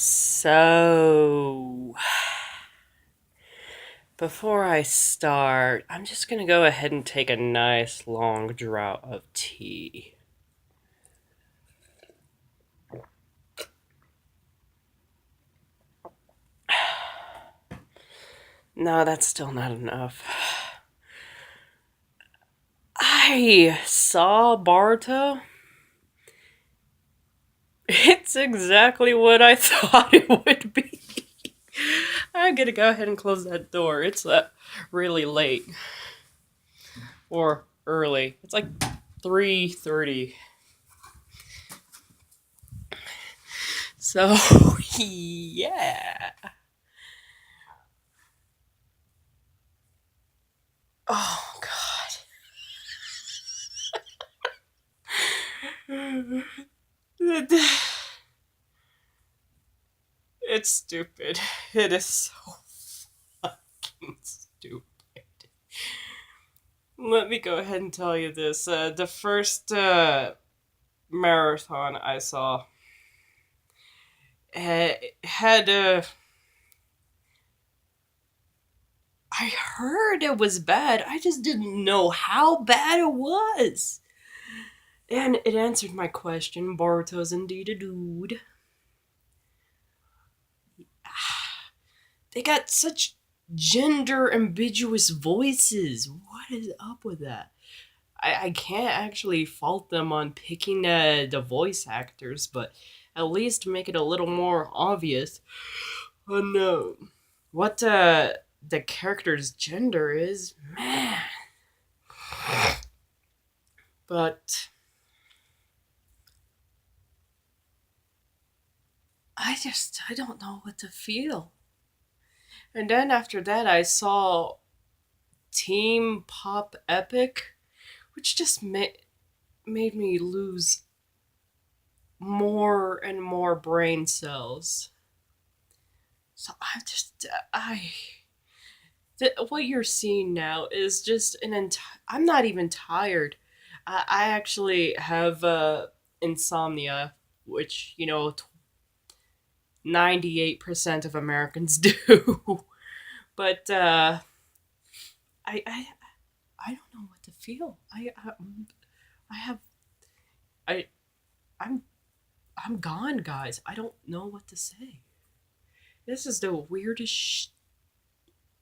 So, before I start, I'm just gonna go ahead and take a nice long draught of tea. No, that's still not enough. I saw Boruto. It's exactly what I thought it would be. I'm gonna go ahead and close that door. It's really late or early. It's like 3:30. So, yeah. Oh god. It's stupid. It is so fucking stupid. Let me go ahead and tell you this. The first marathon I saw had. I heard it was bad. I just didn't know how bad it was. And it answered my question. Boruto's indeed a dude. They got such gender ambiguous voices. What is up with that? I can't actually fault them on picking the voice actors, but at least make it a little more obvious on what the character's gender is. Man. But I don't know what to feel. And then after that, I saw Team Pop Epic, which just made me lose more and more brain cells. So what you're seeing now is just I'm not even tired. I actually have insomnia, which 98% of Americans do. But I I I don't know what to feel. I have I I'm I'm gone, guys. I don't know what to say. This is the weirdest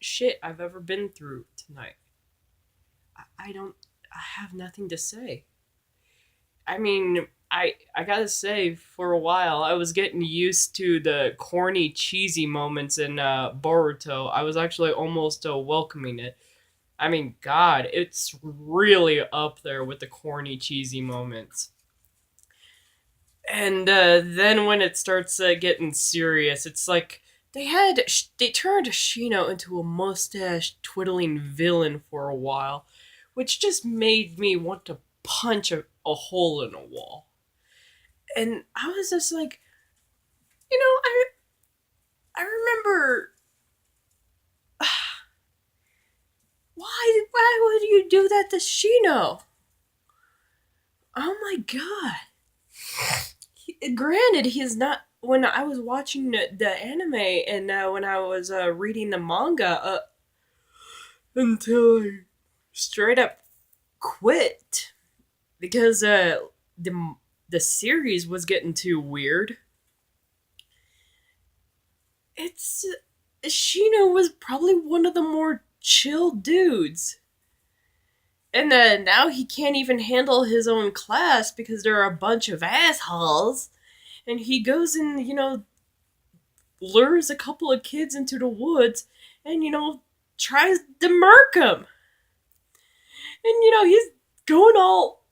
shit I've ever been through tonight. I don't. I have nothing to say. I mean, I gotta say, for a while, I was getting used to the corny, cheesy moments in Boruto. I was actually almost welcoming it. I mean, God, it's really up there with the corny, cheesy moments. And then when it starts getting serious, it's like they turned Shino into a mustache twiddling villain for a while, which just made me want to punch a hole in a wall. And I was just like, I remember why would you do that to Shino? Oh my god. Granted, he's not. When I was watching the anime and when I was reading the manga, until I straight up quit because the series was getting too weird. It's Shino was probably one of the more chill dudes. And now he can't even handle his own class because there are a bunch of assholes. And he goes and, lures a couple of kids into the woods and, tries to murk them. And, he's going all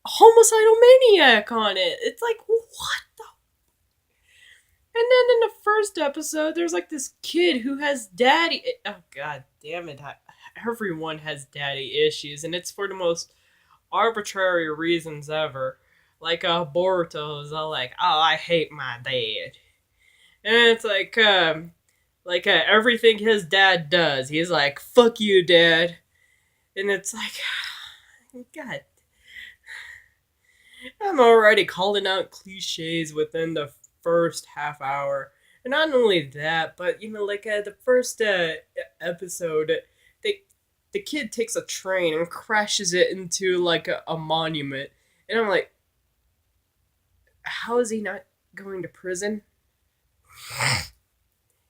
homicidal maniac on it. It's like, what the? And then in the first episode, there's like this kid who has daddy. Oh, god damn it. Everyone has daddy issues, and it's for the most arbitrary reasons ever. Like, Boruto is all like, oh, I hate my dad. And it's like everything his dad does, he's like, fuck you, dad. And it's like, God, I'm already calling out cliches within the first half hour. And not only that, but like the first episode, they the kid takes a train and crashes it into like a monument, and I'm like, how is he not going to prison?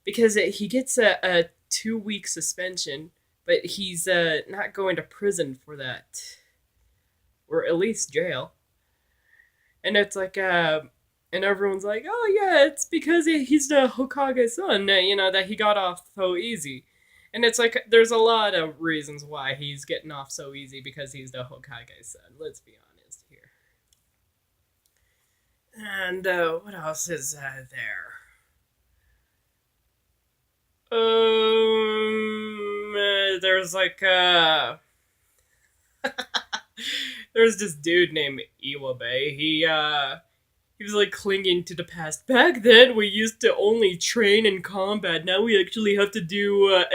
Because he gets a 2 week suspension, but he's not going to prison for that, or at least jail. And it's like, and everyone's like, oh yeah, it's because he's the Hokage's son, that he got off so easy. And it's like, there's a lot of reasons why he's getting off so easy because he's the Hokage's son. Let's be honest here. And what else is there? There's like there's this dude named Iwabe. He was like clinging to the past. Back then, we used to only train in combat. Now we actually have to do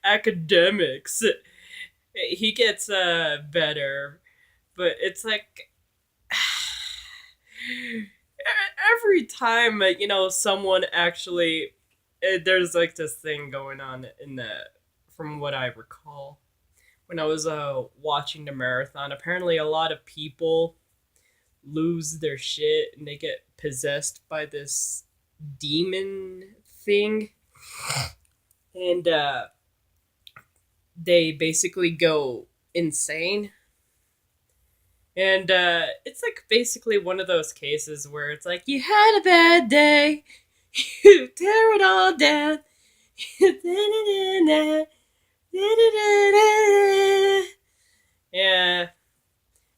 academics. He gets better, but it's like every time someone actually there's like this thing going on in the from what I recall when I was watching the marathon. Apparently, a lot of people lose their shit and they get possessed by this demon thing, and they basically go insane. And it's like basically one of those cases where it's like, you had a bad day, you tear it all down. Yeah.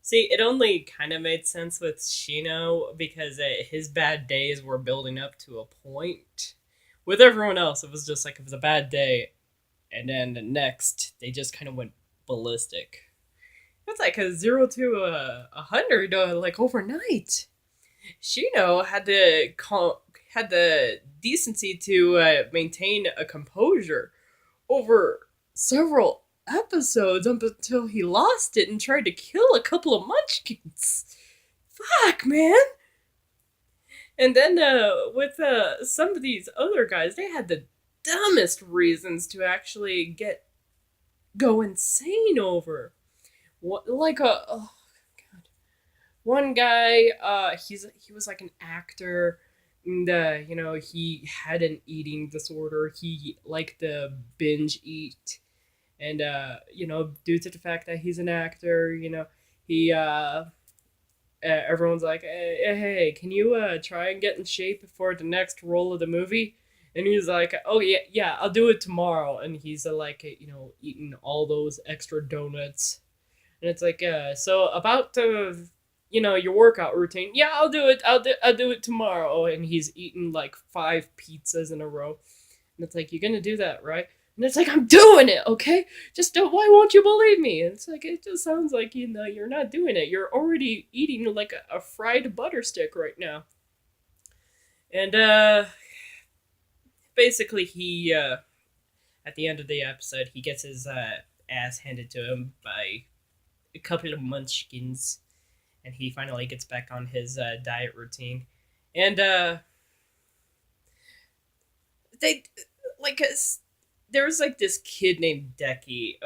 See, it only kind of made sense with Shino because his bad days were building up to a point. With everyone else, it was just like it was a bad day, and then the next they just kind of went ballistic. It's like a 0 to 100 like overnight. Shino had the decency to maintain a composure over several episodes up until he lost it and tried to kill a couple of munchkins. Fuck, man. And then with some of these other guys, they had the dumbest reasons to actually go insane over. What, like oh god, one guy, he was like an actor, and he had an eating disorder. He liked to binge eat, and due to the fact that he's an actor, he everyone's like, hey, can you try and get in shape for the next role of the movie? And he's like, oh yeah, I'll do it tomorrow. And he's like, eating all those extra donuts. And it's like, so about your workout routine. Yeah, I'll do it. I'll do it tomorrow. And he's eating like 5 pizzas in a row. And it's like, you're gonna do that, right? And it's like, I'm doing it, okay? Just why won't you believe me? And it's like, it just sounds like, you're not doing it. You're already eating like a fried butter stick right now. And basically he, at the end of the episode, he gets his ass handed to him by a couple of munchkins. And he finally gets back on his diet routine. And they, like, there was like this kid named Deki,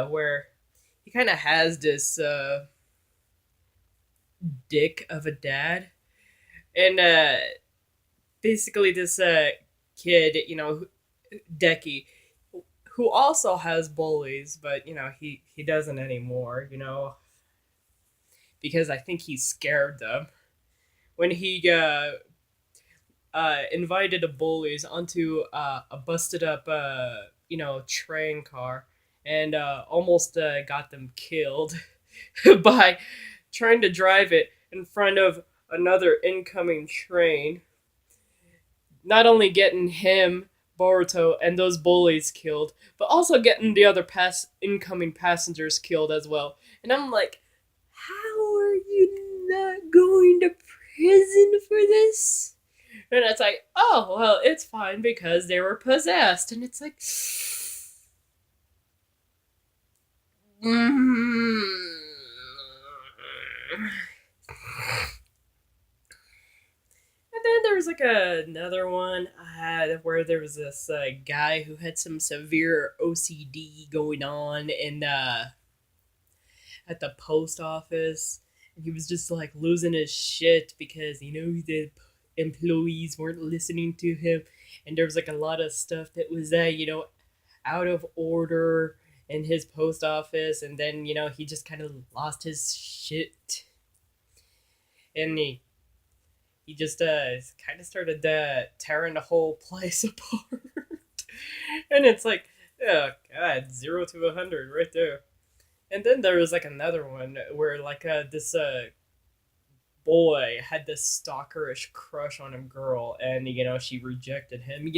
where he kind of has this dick of a dad, and basically this kid, Deki, who also has bullies, but he doesn't anymore, because I think he scared them when he invited the bullies onto a busted up train car, and almost got them killed by trying to drive it in front of another incoming train. Not only getting him, Boruto, and those bullies killed, but also getting the other incoming passengers killed as well. And I'm like, how are you not going to prison for this? And it's like, oh, well, it's fine because they were possessed. And it's like, And then was like another one I had where there was this guy who had some severe OCD going on in at the post office, and he was just like losing his shit because the employees weren't listening to him, and there was like a lot of stuff that was out of order in his post office, and then he just kind of lost his shit, and he just kind of started tearing the whole place apart. And it's like, oh god, 0 to 100 right there. And then there was like another one where like this boy had this stalkerish crush on a girl, and she rejected him,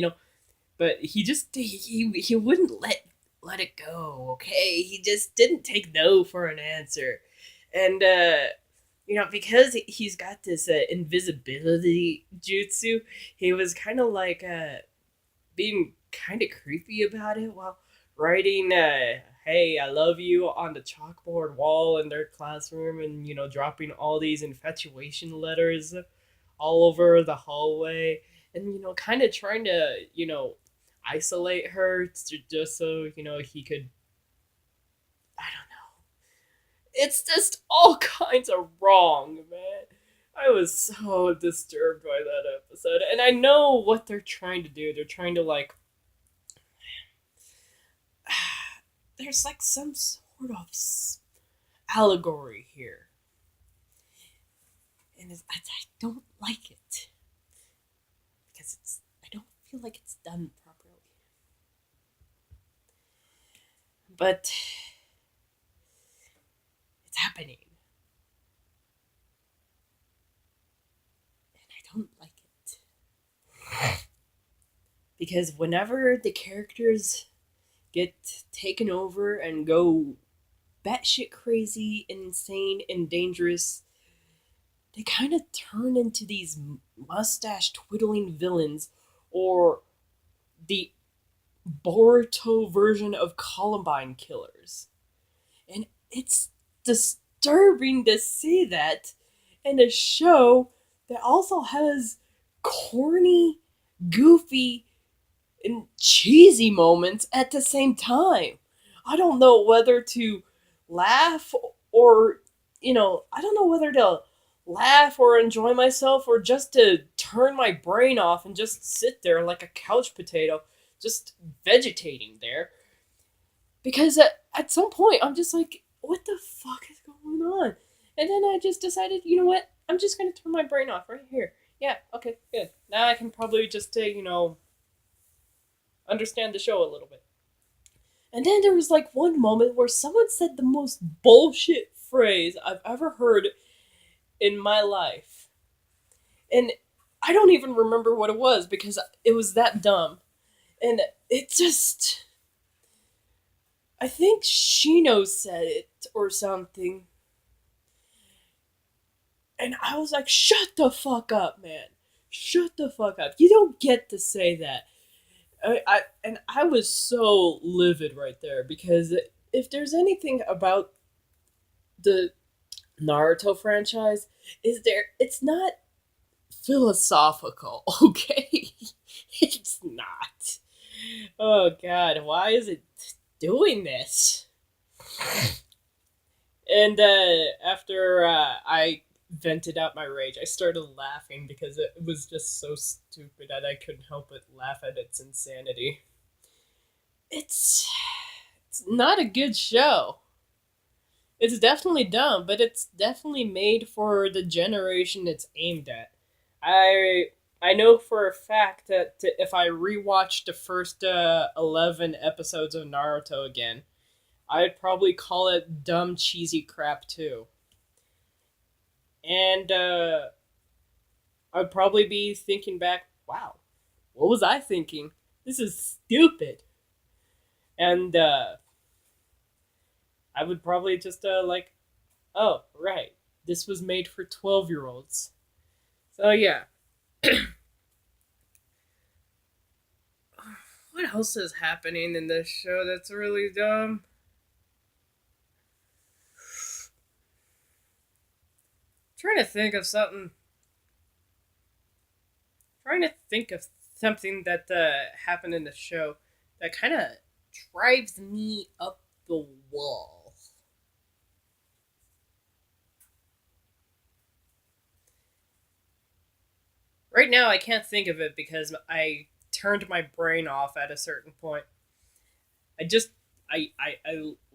but he wouldn't let it go. Okay, he just didn't take no for an answer, and because he's got this invisibility jutsu, he was kind of like being kind of creepy about it while writing "Hey, I love you" on the chalkboard wall in their classroom, and dropping all these infatuation letters all over the hallway, and kind of trying to isolate her just so he could, I don't know. It's just all kinds of wrong, man. I was so disturbed by that episode, and I know what they're trying to do. They're trying to like there's like some sort of allegory here, and I don't like it because I don't feel like it's done properly. But it's happening, and I don't like it because whenever the characters get taken over and go batshit crazy, insane, and dangerous, they kind of turn into these mustache twiddling villains, or the Boruto version of Columbine killers. And it's disturbing to see that in a show that also has corny, goofy, and cheesy moments at the same time. I don't know whether to laugh or, I don't know whether to laugh or enjoy myself or just to turn my brain off and just sit there like a couch potato, just vegetating there. Because at some point, I'm just like, what the fuck is going on? And then I just decided, you know what? I'm just going to turn my brain off right here. Yeah, okay, good. Now I can probably just, understand the show a little bit. And then there was like one moment where someone said the most bullshit phrase I've ever heard in my life. And I don't even remember what it was because it was that dumb. And it just. I think Shino said it or something. And I was like, shut the fuck up, man. Shut the fuck up. You don't get to say that. I was so livid right there because if there's anything about the Naruto franchise, it's not philosophical, okay? It's not. Oh god, why is it doing this? And after I vented out my rage, I started laughing because it was just so stupid that I couldn't help but laugh at its insanity. It's not a good show. It's definitely dumb, but it's definitely made for the generation it's aimed at. I know for a fact that if I rewatched the first 11 episodes of Naruto again, I'd probably call it dumb, cheesy crap too. And I'd probably be thinking back, wow, what was I thinking? This is stupid. And I would probably just like, oh, right, this was made for 12-year-olds. So yeah. What else is happening in this show that's really dumb? I'm trying to think of something. trying to think of something that happened in the show that kind of drives me up the wall. Right now, I can't think of it because I turned my brain off at a certain point. I just, I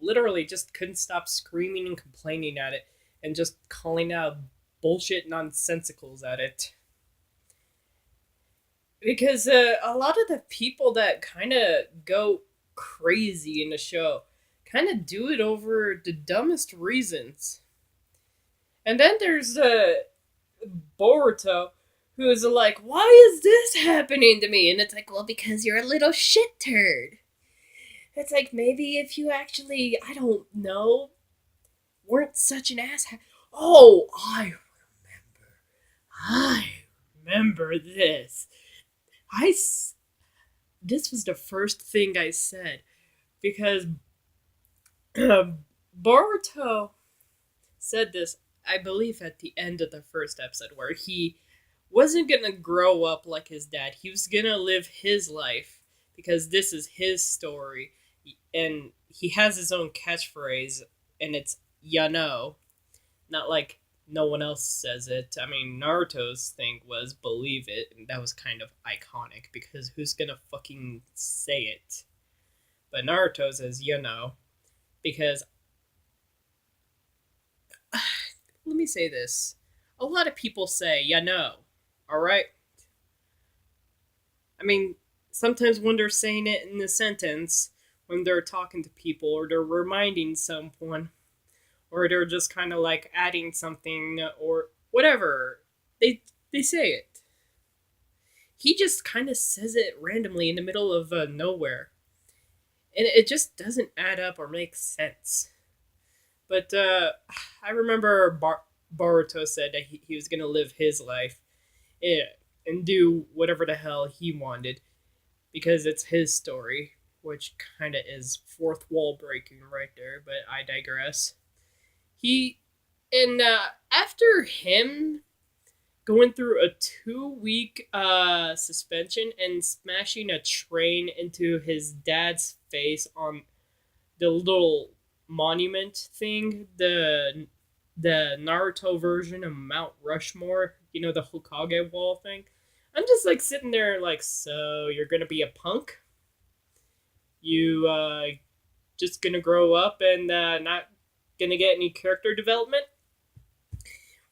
literally just couldn't stop screaming and complaining at it and just calling out bullshit nonsensicals at it. Because a lot of the people that kind of go crazy in the show kind of do it over the dumbest reasons. And then there's Boruto, who is like, "Why is this happening to me?" And it's like, "Well, because you're a little shit turd." It's like maybe if you actually, I don't know, weren't such an ass. Oh, I remember this. This was the first thing I said because Boruto said this, I believe, at the end of the first episode, where he wasn't gonna grow up like his dad. He was gonna live his life because this is his story, and he has his own catchphrase, and it's "ya know," not like no one else says it. I mean, Naruto's thing was "believe it," and that was kind of iconic because who's gonna fucking say it? But Naruto says "you know," because let me say this: a lot of people say "ya know," all right. I mean, sometimes when they're saying it in a sentence, when they're talking to people, or they're reminding someone, or they're just kind of like adding something or whatever, they say it. He just kind of says it randomly in the middle of nowhere, and it just doesn't add up or make sense. But I remember Boruto said that he was gonna live his life, yeah, and do whatever the hell he wanted because it's his story, which kind of is fourth wall breaking right there. But I digress. He and after him going through a 2 week suspension and smashing a train into his dad's face on the little monument thing, the Naruto version of Mount Rushmore, you know, the Hokage wall thing. I'm just like sitting there like, so you're gonna be a punk? You just gonna grow up and not gonna get any character development?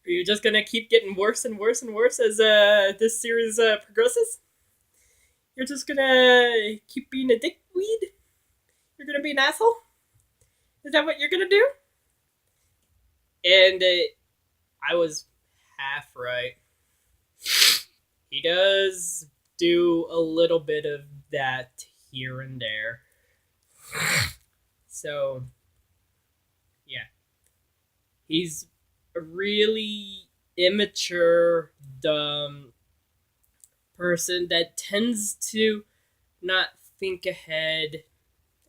Or you're just gonna keep getting worse and worse and worse as this series progresses? You're just gonna keep being a dickweed? You're gonna be an asshole? Is that what you're gonna do? And I was half right. He does do a little bit of that here and there. So, yeah. He's a really immature, dumb person that tends to not think ahead,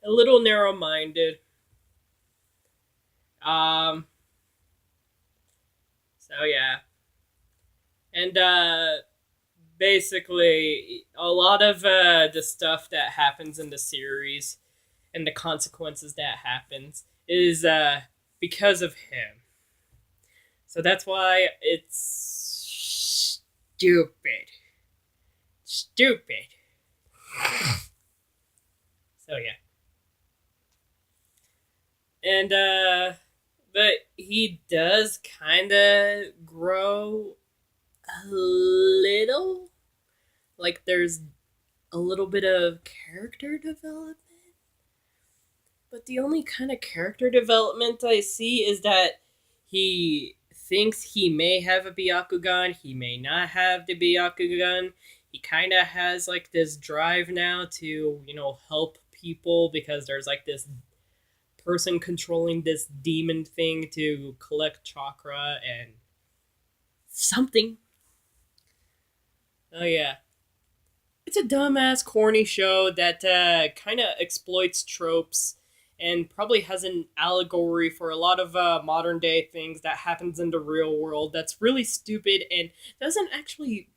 a little narrow minded. Um, so, yeah. And basically, a lot of the stuff that happens in the series and the consequences that happens is because of him. So that's why it's stupid. Stupid. So yeah. And but he does kind of grow a little. Like there's a little bit of character development. But the only kind of character development I see is that he thinks he may have a Byakugan, he may not have the Byakugan. He kind of has like this drive now to, you know, help people because there's like this person controlling this demon thing to collect chakra and something. Oh yeah. It's a dumbass, corny show that kind of exploits tropes and probably has an allegory for a lot of modern day things that happens in the real world that's really stupid and doesn't actually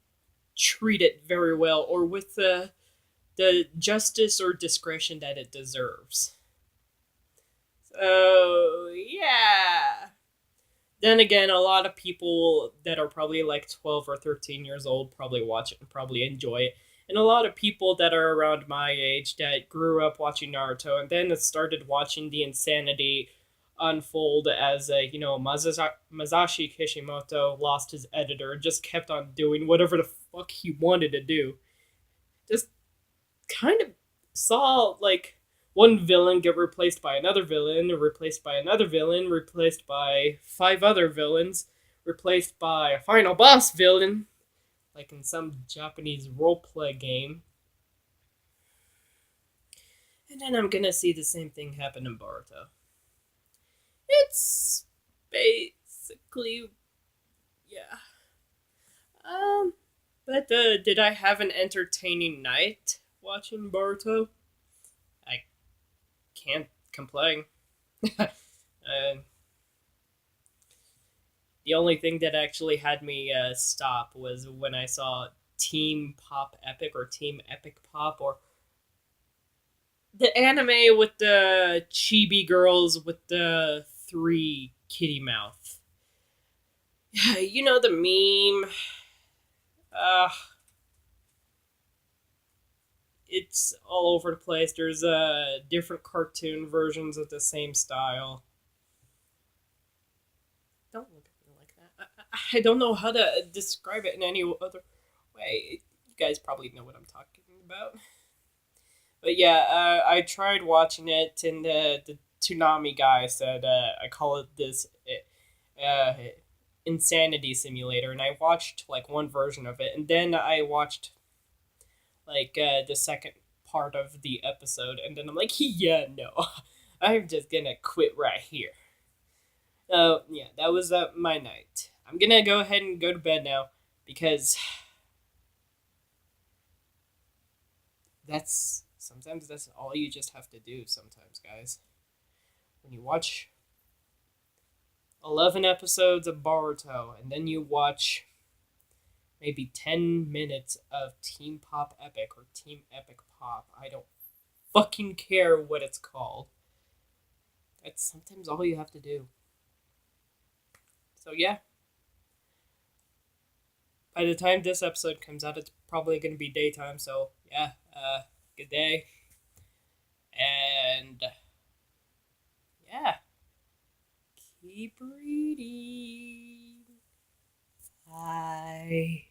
treat it very well or with the justice or discretion that it deserves. So yeah. Then again, a lot of people that are probably like 12 or 13 years old probably watch it and probably enjoy it. And a lot of people that are around my age that grew up watching Naruto and then started watching the insanity unfold as Masashi Kishimoto lost his editor and just kept on doing whatever the fuck he wanted to do. Just kind of saw like one villain get replaced by another villain, replaced by another villain, replaced by five other villains, replaced by a final boss villain, like in some Japanese roleplay game. And then I'm gonna see the same thing happen in Boruto. It's basically, yeah. Um, but did I have an entertaining night watching Boruto? I can't complain. uh, the only thing that actually had me stop was when I saw Team Pop Epic or Team Epic Pop or the anime with the chibi girls with the three kitty mouth. You know the meme. Uh, it's all over the place. There's different cartoon versions of the same style. Don't look at me like that. I don't know how to describe it in any other way. You guys probably know what I'm talking about. But yeah, I tried watching it, and the Toonami guy said I call it this uh, insanity simulator, and I watched like one version of it, and then I watched like the second part of the episode, and then I'm like, yeah, no, I'm just gonna quit right here. Yeah, that was my night. I'm gonna go ahead and go to bed now because that's sometimes that's all you just have to do. Sometimes, guys, when you watch 11 episodes of Boruto and then you watch maybe 10 minutes of Team Pop Epic or Team Epic Pop, I don't fucking care what it's called. That's sometimes all you have to do. So yeah, by the time this episode comes out, it's probably going to be daytime. So yeah, good day, and yeah, keep reading. Bye.